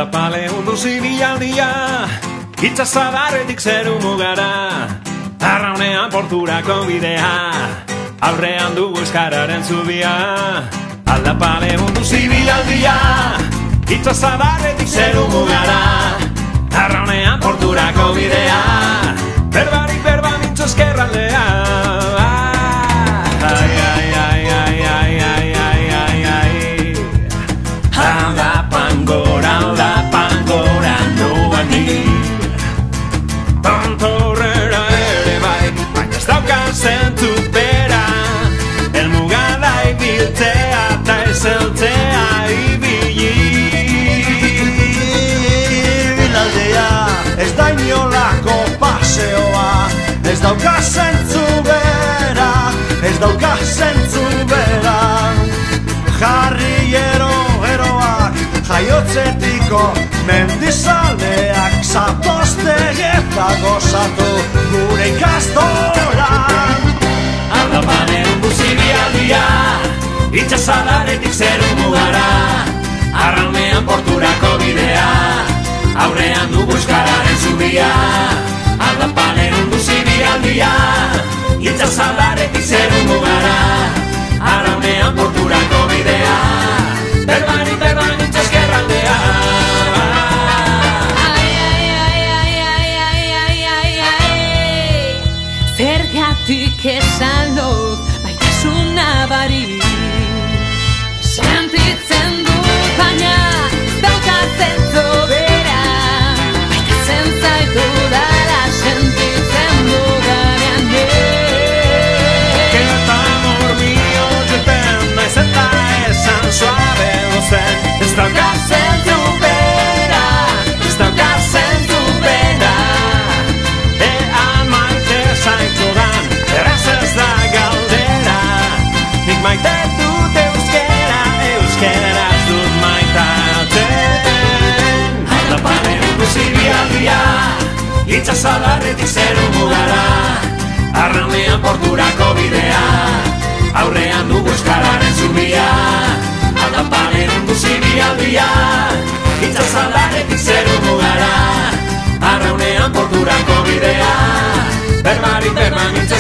Aldapale hundu zibilaldia, itsasadarretik zeru mugara, arraunean porturako bidea, aurrean dugu euskararen zubia. Aldapale hundu zibilaldia, itsasadarretik zeru mugara, arraunean porturako bidea, berbarik berba mintzo eskerraldea. Aldapan gora noa ni, tontorrera ere bai, baina ez dauka zentu bera, helmugada ibiltzea eta ezeltzea ibili. Bilaldea ez da inolako paseoa, ez dauka zentzu bera, ez dauka zentzu bera. Jarrieroak jaiotzetiko mendizaleak zatoztegi eta gozatu gure ikastolan. Aldapane hundu zibilaldia, itsasadaretik zeru mugara, arraunean porturako bidea, aurrean dugu euskararen zubia. Aldapane hundu zibilaldia, itsasadaretik zeru mugara, arraunean porturako bidea, berbarik berba mintzo eskerraldea. Zergatik esan dut baitasuna barik, sentitzen dut baina ez dauka zentzu bera, baitatzen zaitu dara sentitzen dudanean. Eta esan suave dozen, ez dauka zentzu bera, ez dauka zentzu bera. Ean maite zaitudan, erraz ez da galdera, nik maite dut euskera, euskeraz dut maitatzen. Aldapane hundu zibilaldia, itsasadarretik zeru mugara, arraunean porturako bidea, aurrean dugu euskararen zubia. Aldapane hundu zibilaldia, itsasadarretik zeru mugara, arraunean porturako bidea, berbarik berba mintzo